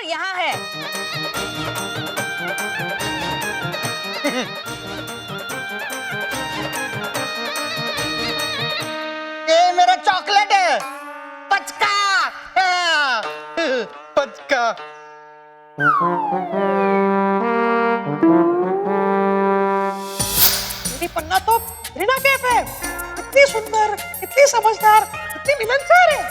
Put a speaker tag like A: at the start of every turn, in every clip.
A: यहाँ है।
B: ये मेरा चॉकलेट है, पचका। पचका।
C: मेरी पन्ना तो रीना कैफ है। इतनी सुंदर, इतनी समझदार, इतनी मिलनसार है।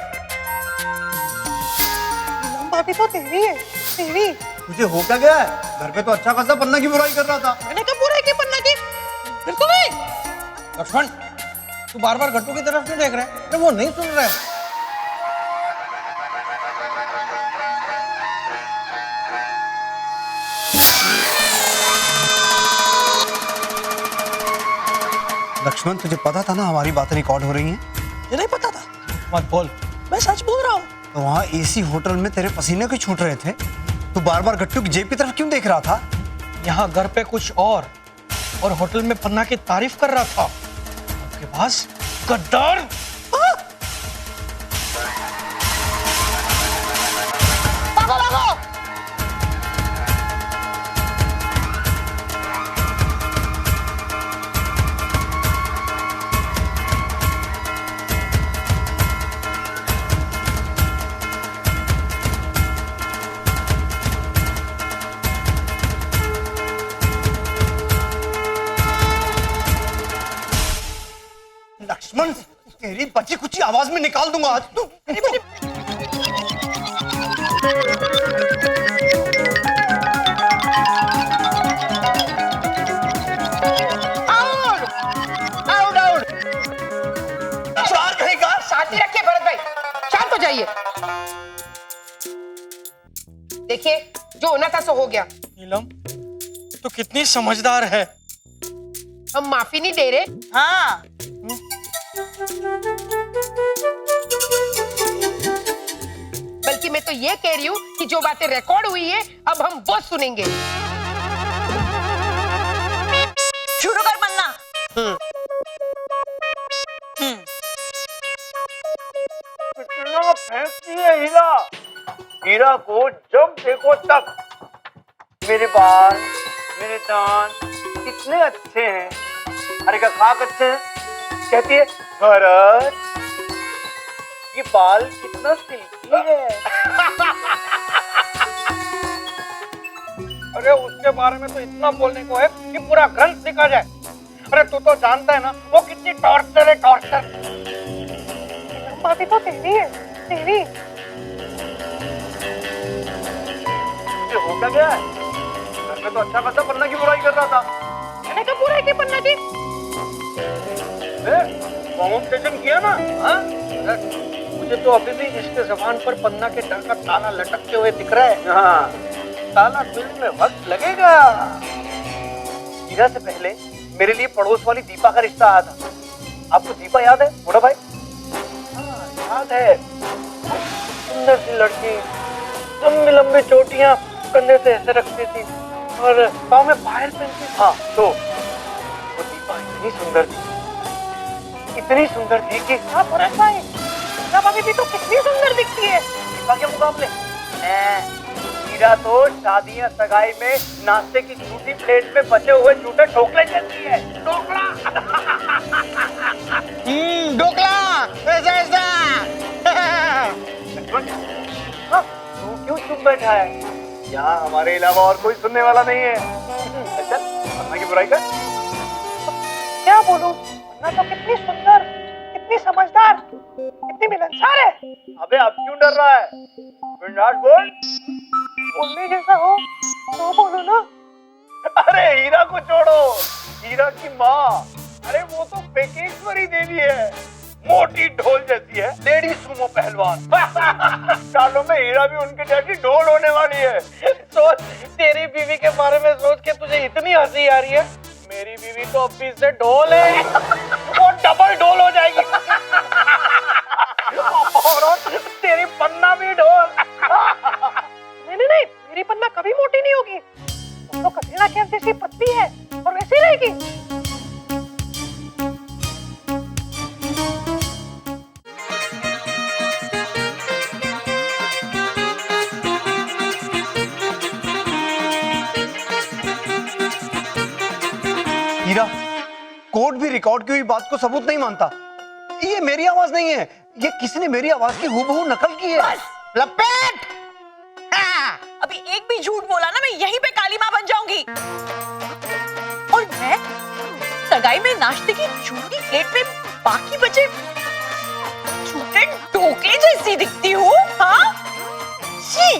C: नीलम भाभी तो तेरी है, तेरी।
B: तुझे हो क्या गया है? घर पे तो अच्छा खासा पन्ना की बुराई कर रहा था।
C: मैंने कब बुराई की पन्ना की? बिल्कुल नहीं।
D: लक्ष्मण, तू बार बार गट्टू की तरफ क्यों देख रहा है? अरे वो नहीं सुन रहा है।
B: लक्ष्मण, तुझे पता था ना हमारी बातें रिकॉर्ड हो रही हैं?
C: ये नहीं पता था।
D: मत बोल।
C: मैं सच बोल रहा हूँ।
B: तो वहाँ एसी होटल में तेरे पसीने क्यों छूट रहे थे? तू बार बार गट्टू की जेब की तरफ क्यों देख रहा था?
D: यहाँ घर पे कुछ और होटल में पन्ना की तारीफ कर रहा था। आपके पास गद्दार।
C: भागो भागो।
B: लक्ष्मण, तेरी बची कुची आवाज में निकाल दूंगा आज तू।
C: Out out.
B: चार कहेगा।
E: शांति रखिए भरत भाई, शांत हो जाइए। देखिए, जो होना था सो हो गया।
D: नीलम, तू कितनी समझदार है।
E: हम माफी नहीं दे रहे।
A: हाँ,
E: बल्कि मैं तो ये कह रही हूँ कि जो बातें रिकॉर्ड हुई है अब हम वो सुनेंगे।
A: शुरू कर पन्ना।
F: इतना फेंकती है हीरा। हीरा को जब देखो तक मेरे बाल, मेरे दांत कितने अच्छे हैं। अरे का खाक अच्छे हैं। कहती है भरत, ये बाल कितना सिल्की है। अरे उसके बारे में तो इतना बोलने को है कि पूरा ग्रंथ लिखा जाए। अरे तू तो जानता है ना वो कितनी टॉर्चर है, टॉर्चर।
C: भाभी तो तेरी है, तेरी।
F: ये हो क्या गया है? घर में तो अच्छा खासा पन्ना की बुराई कर रहा था।
C: मैंने कब बुराई की पन्ना की?
F: कॉम्पिटिशन किया ना? हाँ? मुझे तो अभी भी इसके जबान पर पन्ना के डर का ताला लटकते हुए दिख रहा है। हाँ, ताला खुलने में वक्त लगेगा। हीरा से पहले मेरे लिए पड़ोस वाली दीपा का रिश्ता आया था। आपको दीपा याद है बड़ा भाई? हाँ, याद है। सुंदर सी लड़की, लंबी लंबी चोटियां कंधे से ऐसे रखती थी और पाँव में पायल पहनती थी। हाँ, तो वो दीपा इतनी सुंदर थी, इतनी सुंदर थी कि
C: हाँ भरत भाई, रीना भाभी भी तो कितनी सुंदर दिखती है।
F: दीपा के मुकाबले हीरा तो शादियां सगाई में नाश्ते की झूठी प्लेट में बचे हुए झूठे ढोकले जैसी है। ढोकला।
B: ढोकला ऐसा ऐसा।
F: हाँ, तू क्यों चुप बैठा है? यहाँ हमारे अलावा और कोई सुनने वाला नहीं है। चल, पन्ना की बुराई कर।
C: क्या बोलूं, पन्ना तो कितनी सुंदर, कितनी समझदार, कितनी मिलनसार है।
F: अबे अब क्यों डर रहा है? बिंदास बोल।
C: बोलने जैसा हो तो बोलो ना।
F: अरे हीरा को छोड़ो, हीरा की माँ, अरे वो तो पेकेश्वरी देवी है। मोटी ढोल जैसी है, लेडी सुमो पहलवान। सालों में हीरा भी उनके जैसी ढोल होने वाली है। सोच, तेरी बीवी के बारे में सोच के तुझे इतनी हंसी आ रही है। मेरी बीवी तो अभी से ढोल है, वो डबल ढोल हो जाएगी। और तेरी पन्ना भी ढोल।
C: नहीं नहीं नहीं, मेरी पन्ना कभी मोटी नहीं होगी। वो तो कटरीना कैफ जैसी पतली है और वैसी रहेगी।
B: हीरा, कोर्ट भी रिकॉर्ड की हुई बात को सबूत नहीं मानता। ये मेरी आवाज नहीं है, ये किसी ने मेरी आवाज की हूबहू नकल की है।
A: बस
E: लपेट। हाँ।
A: अभी एक भी झूठ बोला ना, मैं यहीं पे काली माँ बन जाऊंगी। और मैं सगाई में नाश्ते की चूड़ी प्लेट में बाकी बचे छूटे ढोकले जैसी दिखती हूँ। हाँ छी।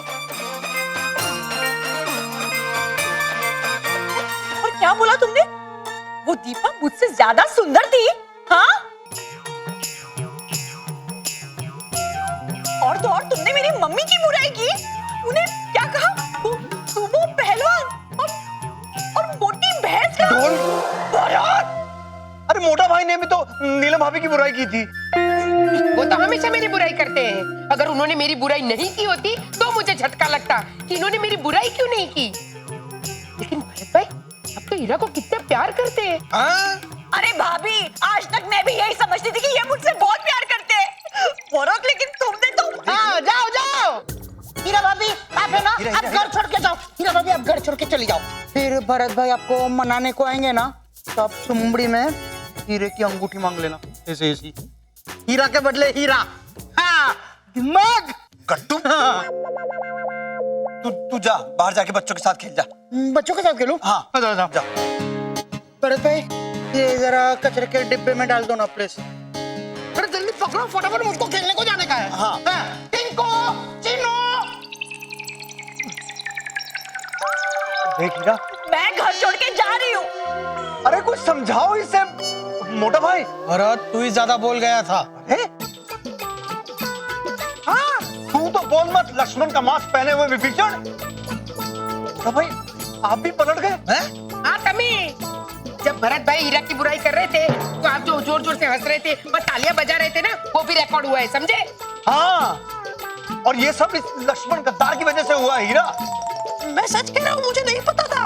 A: और क्या बोला तुमने? वो दीपा मुझसे ज्यादा सुंदर थी? हाँ, और तो और तुमने मेरी मम्मी की बुराई की। उन्हें क्या कहा? वो पहलवान और मोटी भैंस का।
B: अरे मोटा भाई ने भी तो नीलम भाभी की बुराई की थी।
E: वो तो हमेशा मेरी बुराई करते हैं। अगर उन्होंने मेरी बुराई नहीं की होती तो मुझे झटका लगता कि इन्होंने मेरी बुराई क्यों नहीं की। लेकिन भरत भाई, अब तो हीरा को कितना प्यार करते हैं।
D: हाँ?
A: अरे भाभी, आज तक मैं भी यही समझती थी कि ये मुझसे बहुत प्यार करते हैं। फरोक, लेकिन तुमने तो।
G: हाँ, जाओ जाओ हीरा भाभी, आप है ना,
B: हीरा,
G: आप
B: हीरा,
G: घर छोड़ के जाओ। हीरा भाभी, आप घर छोड़ के चली जाओ। फिर भरत भाई आपको मनाने को आएंगे ना, तो आप सुमड़ी में हीरे की अंगूठी मांग लेना, ऐसे ऐसी। हीरा के बदले हीरा। हाँ, दिमाग।
B: कट्टू, तू जा बाहर जाके बच्चों के साथ खेल जा।
G: बच्चों के साथ खेलूं?
B: हाँ,
G: जा। भरत भाई, ये जरा कचरे के डिब्बे में डाल दो ना प्लीज। अरे जल्दी पकड़ो, फटाफट, मुझको खेलने को जाने का है।
B: हाँ।
G: टिंको, चिनो।
B: देख हीरा,
A: मैं घर छोड़ के जा रही हूँ।
B: अरे कुछ समझाओ इसे। मोटा भाई,
D: भरत, तू ही ज्यादा बोल गया था।
B: हाँ, तू तो बोल मत। लक्ष्मण का मास्क पहने हुए विभीषण। मोटा भाई, आप भी पलट गए।
E: हाँ तमी, जब भरत भाई हीरा की बुराई कर रहे थे तो आप जो जोर जोर से हंस रहे थे और तालियां बजा रहे थे ना, वो भी रिकॉर्ड हुआ है, समझे?
B: हाँ, और ये सब इस लक्ष्मण गद्दार की वजह से हुआ है हीरा।
A: मैं सच कह रहा हूँ, मुझे नहीं पता था।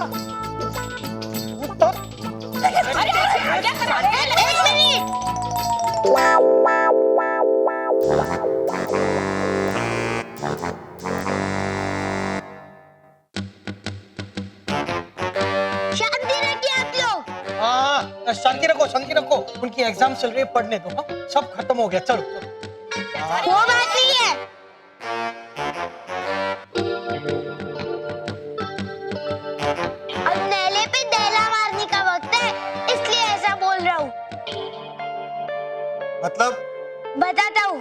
H: शांति रखिए आप लोग।
D: हाँ, शांति रखो, शांति रखो। उनकी एग्जाम चल रही है, पढ़ने दो। हाँ? सब खत्म हो गया, चलो चलो।
H: वो बात नहीं है। अब नेले पे दहला मारने का वक्त है, इसलिए ऐसा बोल रहा हूँ।
B: मतलब
H: बताता हूँ।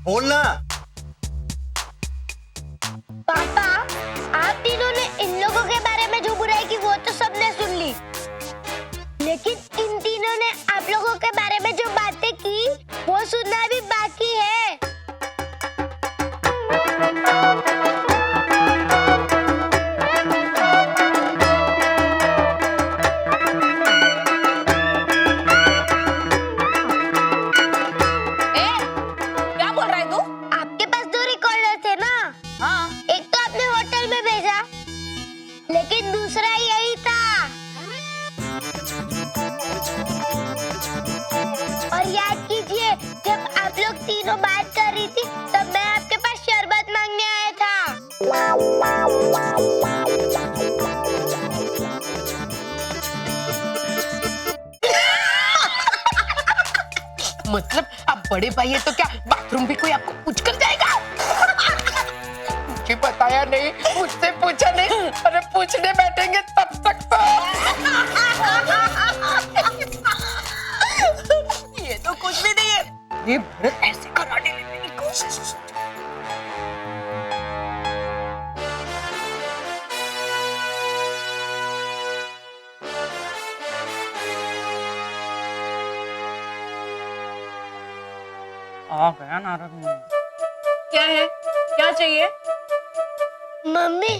B: बोलना।
H: पापा, आप तीनों ने इन लोगों के बारे में जो बुराई की वो तो सबने सुन ली, लेकिन इन तीनों ने आप लोगों के बारे में जो बातें की वो सुनना भी बाकी है।
A: क्या बोल रहा है तू?
H: आपके पास 2 रिकॉर्डर थे ना?
A: हाँ,
H: एक तो आपने होटल में भेजा, लेकिन दूसरा यही था। और याद कीजिए, जब आप लोग तीनों बात कर रही थी तब मैं आपके पास शरबत मांगने आया था।
E: मतलब आप बड़े भाई है तो क्या बाथरूम भी कोई आपको पूछ कर जाएगा? मुझे बताया नहीं, मुझसे पूछा नहीं। अरे पूछने बैठेंगे तब तक तो।
A: ये तो कुछ भी नहीं है।
D: ये भरत
A: ऐसे कराटे लेने की कोशिश।
G: आ गया नारद मुनि।
A: क्या है? क्या चाहिए?
H: मम्मी,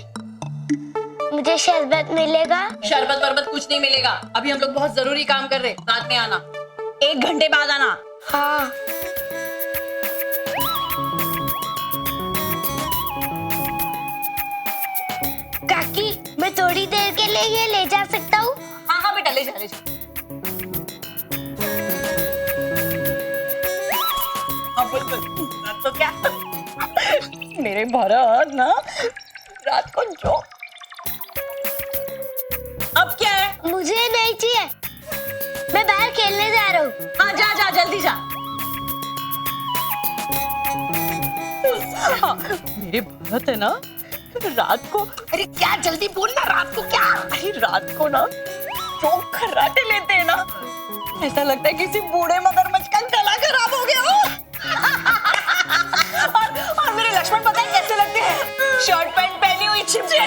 H: मुझे शरबत मिलेगा?
A: शरबत बरबत कुछ नहीं मिलेगा। अभी हम लोग बहुत जरूरी काम कर रहे हैं, बाद में आना। 1 घंटे बाद आना।
H: हाँ। काकी, मैं थोड़ी देर के लिए ये ले जा सकता हूँ?
A: हाँ हाँ बेटा, ले जा ले जा। क्या? मेरे भरत ना रात को जो अब क्या है?
H: मुझे नहीं चाहिए, मैं बाहर खेलने जा रहा हूँ।
A: हाँ जा जा जल्दी जा। हाँ, मेरे भरत है ना रात को,
E: अरे क्या जल्दी बोलना, रात को क्या?
A: अरे रात को ना जो खर्राटे लेते हैं ना, ऐसा लगता है किसी बूढ़े मगरमच्छ का गला खराब हो गया हो। और मेरे लक्ष्मण पता है कैसे लगते हैं? शर्ट पैंट पहनी हुई चिपकते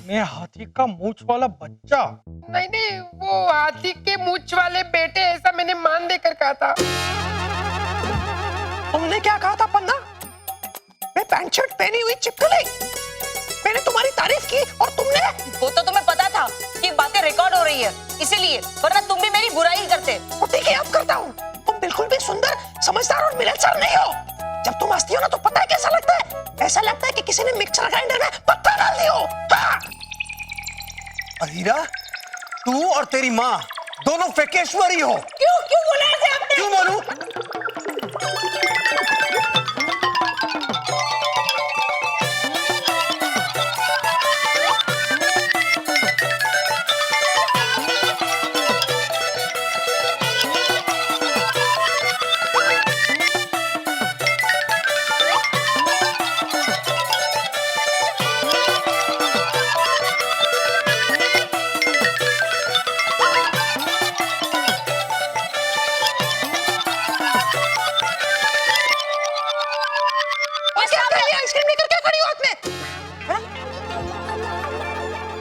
D: मैं हाथी का मूंछ वाला बच्चा।
E: नहीं नहीं, वो हाथी के मूंछ वाले बेटे, ऐसा मैंने मान देकर कहा था।
C: तुमने क्या कहा था पन्ना? मैं पैंट शर्ट पहनी हुई चिपकली। मैंने तुम्हारी तारीफ की और तुमने?
A: वो तो तुम्हें पता था कि बातें रिकॉर्ड हो रही है, इसीलिए, वरना तुम भी मेरी बुराई ही करते।
C: तो ठीक है, अब करता हूँ। तुम बिल्कुल भी सुंदर, समझदार और मिलनसार नहीं हो। जब तुम हंसती हो ना तो पता है कैसा लगता है? ऐसा लगता है कि किसी ने मिक्सर ग्राइंडर में पत्ता डाल दिया हो। हाँ।
B: और हीरा, तू और तेरी माँ दोनों फेकेश्वरी हो।
A: क्यों क्यों बोला ऐसे आपने?
B: क्यों बोलूं?
C: आइसक्रीम लेकर क्या खड़ी हो हाथ में?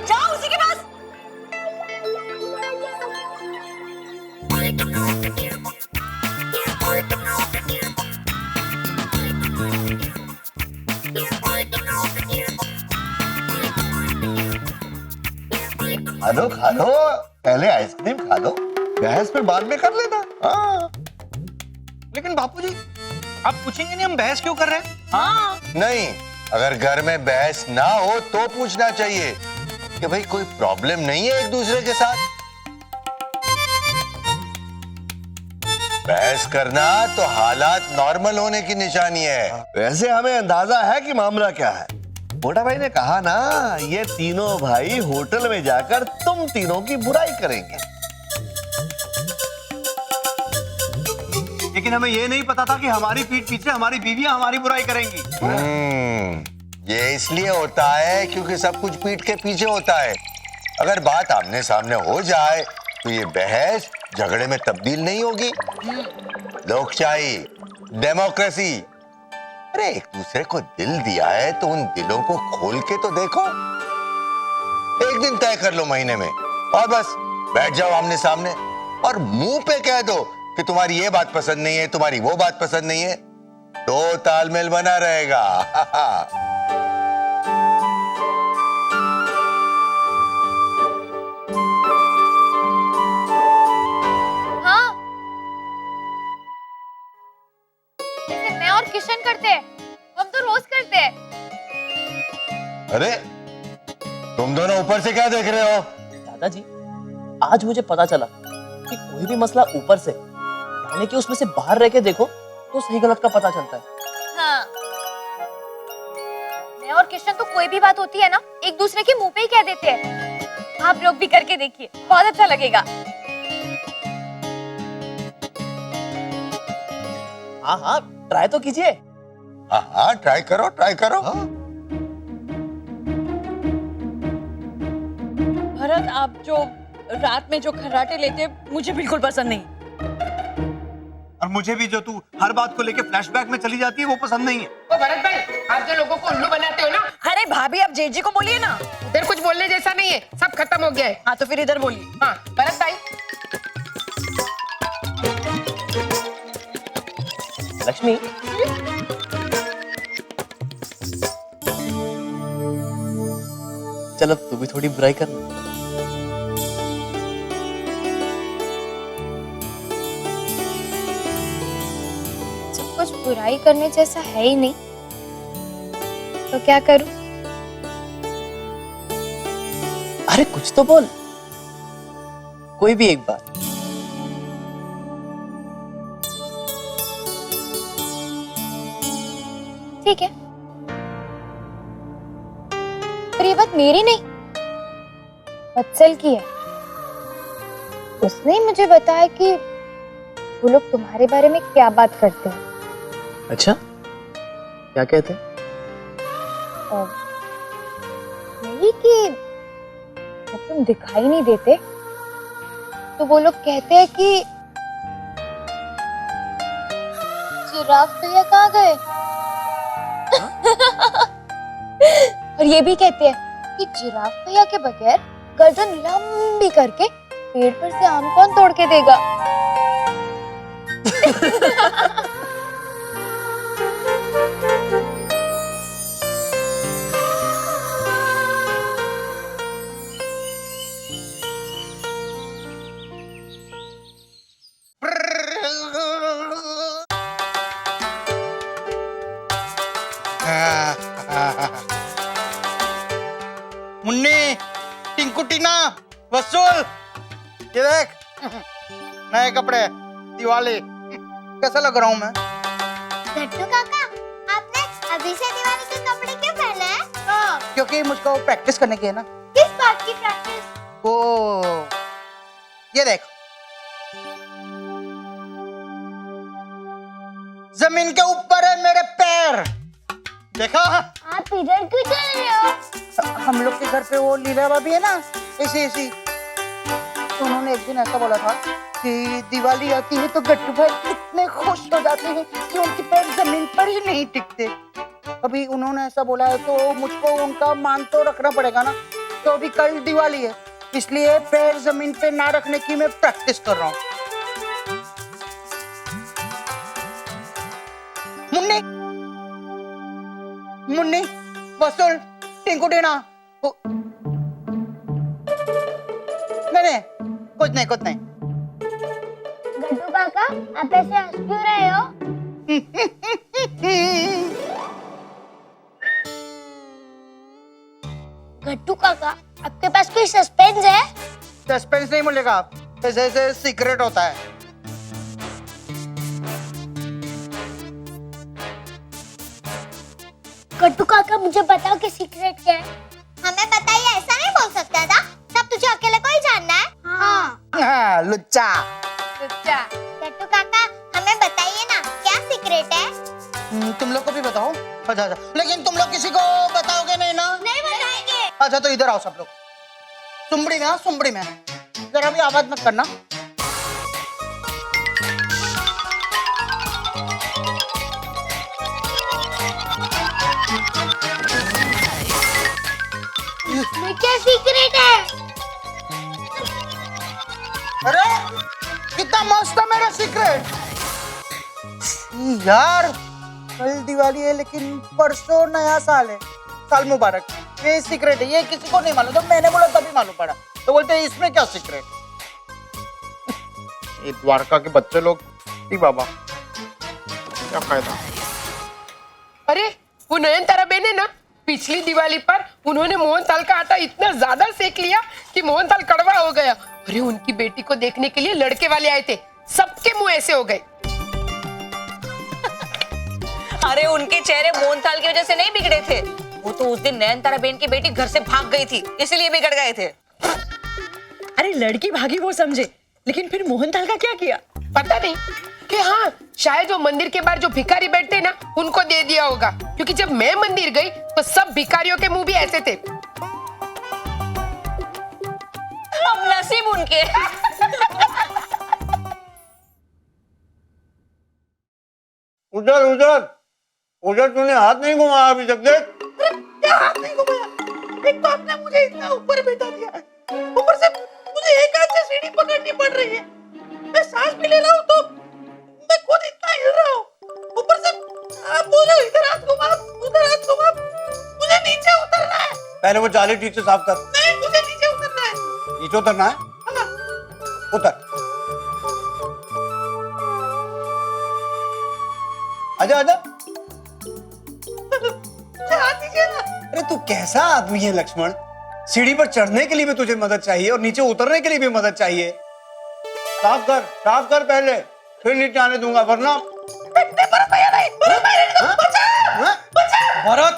A: जाओ उसी के पास।
I: खा लो खा लो, पहले आइसक्रीम खा लो, बहस फिर बाद में कर लेना। हाँ।
D: लेकिन बापूजी, आप पूछेंगे नहीं हम बहस क्यों कर रहे हैं?
A: हाँ
I: नहीं, अगर घर में बहस ना हो तो पूछना चाहिए कि भाई कोई प्रॉब्लम नहीं है एक दूसरे के साथ। बहस करना तो हालात नॉर्मल होने की निशानी है। वैसे हमें अंदाजा है कि मामला क्या है। मोटा भाई ने कहा ना, ये तीनों भाई होटल में जाकर तुम तीनों की बुराई करेंगे।
B: लेकिन हमें ये नहीं पता था कि हमारी पीठ पीछे हमारी बीवियां हमारी बुराई करेंगी।
I: ये इसलिए होता है क्योंकि सब कुछ पीठ के पीछे होता है। अगर बात आमने सामने हो जाए तो ये बहस झगड़े में तब्दील नहीं होगी। लोकशाही, डेमोक्रेसी, अरे एक दूसरे को दिल दिया है तो उन दिलों को खोल के तो देखो। एक दिन तय कर लो महीने में और बस बैठ जाओ आमने सामने और मुंह पे कह दो कि तुम्हारी ये बात पसंद नहीं है, तुम्हारी वो बात पसंद नहीं है, तो तालमेल बना रहेगा।
J: हाँ, जैसे मैं और किशन करते हैं, हम तो रोज करते हैं।
I: अरे तुम दोनों ऊपर से क्या देख रहे हो?
K: दादाजी, आज मुझे पता चला कि कोई भी मसला ऊपर से यानी कि उसमें से बाहर रह के देखो तो सही गलत का पता चलता है।
J: हाँ, मैं और किशन तो कोई भी बात होती है ना, एक दूसरे के मुंह पे ही कह देते हैं। आप लोग भी करके देखिए, बहुत अच्छा लगेगा।
K: हाँ हाँ, ट्राई तो कीजिए।
I: हाँ, ट्राई करो, ट्राई करो।
A: भरत, आप जो रात में जो खर्राटे लेते हैं, मुझे बिल्कुल पसंद नहीं।
B: और मुझे भी जो तू हर बात को लेके फ्लैशबैक में चली जाती है वो पसंद नहीं है।
E: ओ भरत भाई, आप जो लोगों को उल्लू बनाते हो ना।
A: अरे भाभी, आप जेठ जी को बोलिए ना।
E: उधर कुछ बोलने जैसा नहीं है, सब खत्म हो गया है।
A: हाँ तो फिर इधर बोलिए।
E: हाँ भरत भाई,
K: लक्ष्मी, चल अब तू भी थोड़ी बुराई कर।
J: जब कुछ बुराई करने जैसा है ही नहीं तो क्या करूं?
K: अरे कुछ तो बोल, कोई भी एक बात।
J: ठीक है, पर ये बात मेरी नहीं, वत्सल की है। उसने ही मुझे बताया कि वो लोग तुम्हारे बारे में क्या बात करते हैं।
K: अच्छा, क्या कहते हैं?
J: यही कि जब तुम दिखाई नहीं देते तो वो लोग कहते हैं कि जिराफ भैया कहाँ गए। और ये भी कहते हैं कि जिराफ भैया के बगैर गर्दन लंबी करके पेड़ पर से आम कौन तोड़ के देगा।
G: मुन्नी, टिंकू टीना, वसूल, ये देख नए कपड़े, दिवाली। कैसा लग रहा हूँ मैं?
H: गट्टू काका, आपने अभी से दिवाली के कपड़े क्यों पहने हैं? हाँ।
G: क्योंकि मुझको प्रैक्टिस करने की है ना।
H: किस बात की प्रैक्टिस?
G: ओ, ये देख, जमीन के ऊपर है मेरे पैर, देखा?
H: आप इधर क्यों चल रहे हो?
G: हम लोग के घर पे वो लीला भाभी है ना, ऐसी तो उन्होंने एक दिन ऐसा बोला था कि दिवाली आती है तो गट्टू भाई इतने खुश हो जाते हैं कि उनके पैर जमीन पर ही नहीं टिकते। अभी उन्होंने ऐसा बोला है तो मुझको उनका मान तो रखना पड़ेगा ना। तो अभी कल दिवाली है, इसलिए पैर जमीन पे ना रखने की मैं प्रैक्टिस कर रहा हूँ। मुन्नी, मुन्नी, वसूल, टिंकू टीना, नहीं, कुछ नहीं।
H: गट्टू काका, आप ऐसे हंस क्यों रहे हो? गट्टू काका, आपके पास कोई सस्पेंस है?
G: सस्पेंस नहीं मिलेगा, जैसे सीक्रेट होता है।
H: गट्टू काका, मुझे बताओ कि सीक्रेट क्या है? हमें बताइए, ऐसा नहीं बोल सकता था। सब तुझे अकेले को ही जानना है।
G: हाँ, लुच्चा।
H: गट्टू काका, हमें बताइए ना, क्या सीक्रेट है?
G: तुम लोग को भी बताओ। अच्छा, लेकिन तुम लोग किसी को बताओगे नहीं ना?
H: नहीं बताएंगे।
G: अच्छा, तो इधर आओ सब लोग। सुमड़ी में, हाँ, सुमड़ी में। जरा भी आवाज मत करना।
H: इसमें क्या सीक्रेट है?
G: अरे कितना मस्त है मेरा सीक्रेट। यार, कल दिवाली है लेकिन परसों नया साल है। साल मुबारक। ये सीक्रेट है, ये किसी को नहीं मालूम। तो मैंने बोला तभी मालूम पड़ा। तो बोलते हैं इसमें क्या सीक्रेट? ये द्वारका के बच्चे लोग, बाबा क्या फायदा।
E: अरे वो नयनतारा बहन है ना, पिछली दिवाली पर उन्होंने मोहनथाल का आटा इतना ज्यादा सेक लिया कि मोहनथाल कड़वा हो गया। अरे उनकी बेटी को देखने के लिए लड़के वाले आए थे, सबके मुंह ऐसे हो गए।
A: अरे उनके चेहरे मोहनथाल की वजह से नहीं बिगड़े थे, वो तो उस दिन नयनतारा बहन की बेटी घर से भाग गई थी, इसलिए बिगड़ गए थे। अरे लड़की भागी वो समझे, लेकिन फिर मोहनथाल का क्या किया
E: पता नहीं। कि हाँ, शायद वो मंदिर के बाहर जो भिखारी बैठते हैं ना, उनको दे दिया होगा। क्योंकि जब मैं मंदिर गई तो सब भिखारियों के मुंह भी ऐसे थे।
A: अब नसीब उनके।
B: उधर उधर उधर तूने हाथ नहीं घुमाया अभी तक। देख,
G: क्या हाथ नहीं घुमाया? एक तो आपने मुझे इतना ऊपर बैठा दिया है, ऊपर से मुझे एक हाथ से सीढ़ी पकड़नी पड़ रही है। मैं सांस भी ले रहा हूँ तो मैं खुद इतना हिल रहा हूँ।
C: ऊपर से बोलो इधर हाथ घुमा, उधर हाथ घुमा, मुझे नीचे उतरना है।
B: पहले वो जाली ठीक से साफ कर।
C: नहीं, मुझे नीचे उतरना है।
B: नीचे उतरना है? उतर। आजा आजा।
C: हाथ दीजिए ना।
B: अरे तू कैसा आदमी है लक्ष्मण? सीढ़ी पर चढ़ने के लिए भी तुझे मदद चाहिए और नीचे उतरने के लिए भी मदद चाहिए। साफ कर पहले, फिर नीचे आने दूंगा, वरना
D: भरत,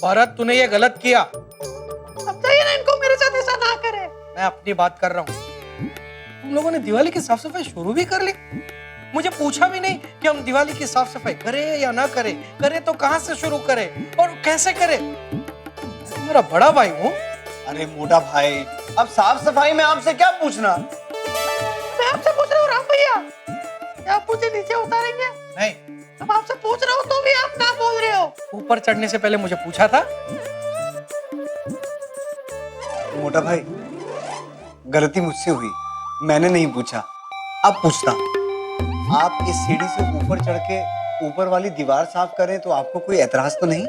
D: भरत तूने ये गलत किया।
C: समझाइए ना इनको, मेरे साथ ऐसा ना करे।
D: मैं अपनी बात कर रहा हूँ। तुम लोगों ने दिवाली की साफ सफाई शुरू भी कर ली। मुझे पूछा भी नहीं कि हम दिवाली की साफ सफाई करें या ना करें। करें तो कहां से शुरू करें और कैसे करें? मेरा बड़ा भाई हूँ।
B: अरे मोटा भाई, अब साफ सफाई में आपसे क्या पूछना?
C: मैं आपसे पूछ रहा हूँ राम भैया, क्या आप मुझे नीचे उतारेंगे?
D: नहीं,
C: अब आपसे पूछ रहा हूँ तो भी आप ना बोल रहे हो।
D: ऊपर चढ़ने से पहले मुझे पूछा था।
B: मोटा भाई, गलती मुझसे हुई, मैंने नहीं पूछा। अब पूछता, आप इस सीढ़ी से ऊपर चढ़ के ऊपर वाली दीवार साफ करें तो आपको कोई एतराज तो नहीं?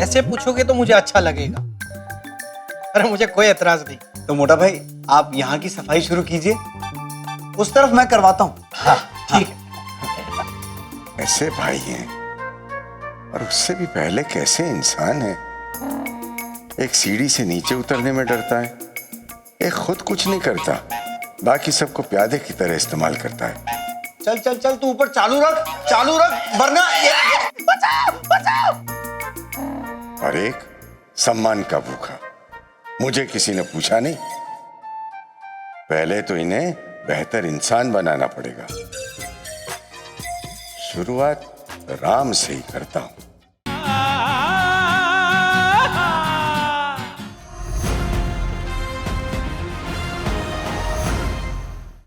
D: ऐसे पूछोगे तो मुझे अच्छा लगेगा। अरे मुझे कोई एतराज नहीं।
B: तो मोटा भाई, आप यहाँ की सफाई शुरू कीजिए, उस तरफ मैं करवाता हूँ।
D: हाँ, ठीक है।
I: ऐसे भाई हैं और उससे भी पहले कैसे इंसान है। एक सीढ़ी से नीचे उतरने में डरता है, एक खुद कुछ नहीं करता, बाकी सबको प्यादे की तरह इस्तेमाल करता है।
B: चल चल चल, तू ऊपर चालू रख, वरना
C: बचाओ।
I: और एक सम्मान का भूखा। मुझे किसी ने पूछा नहीं। पहले तो इन्हें बेहतर इंसान बनाना पड़ेगा। शुरुआत राम से ही करता हूं।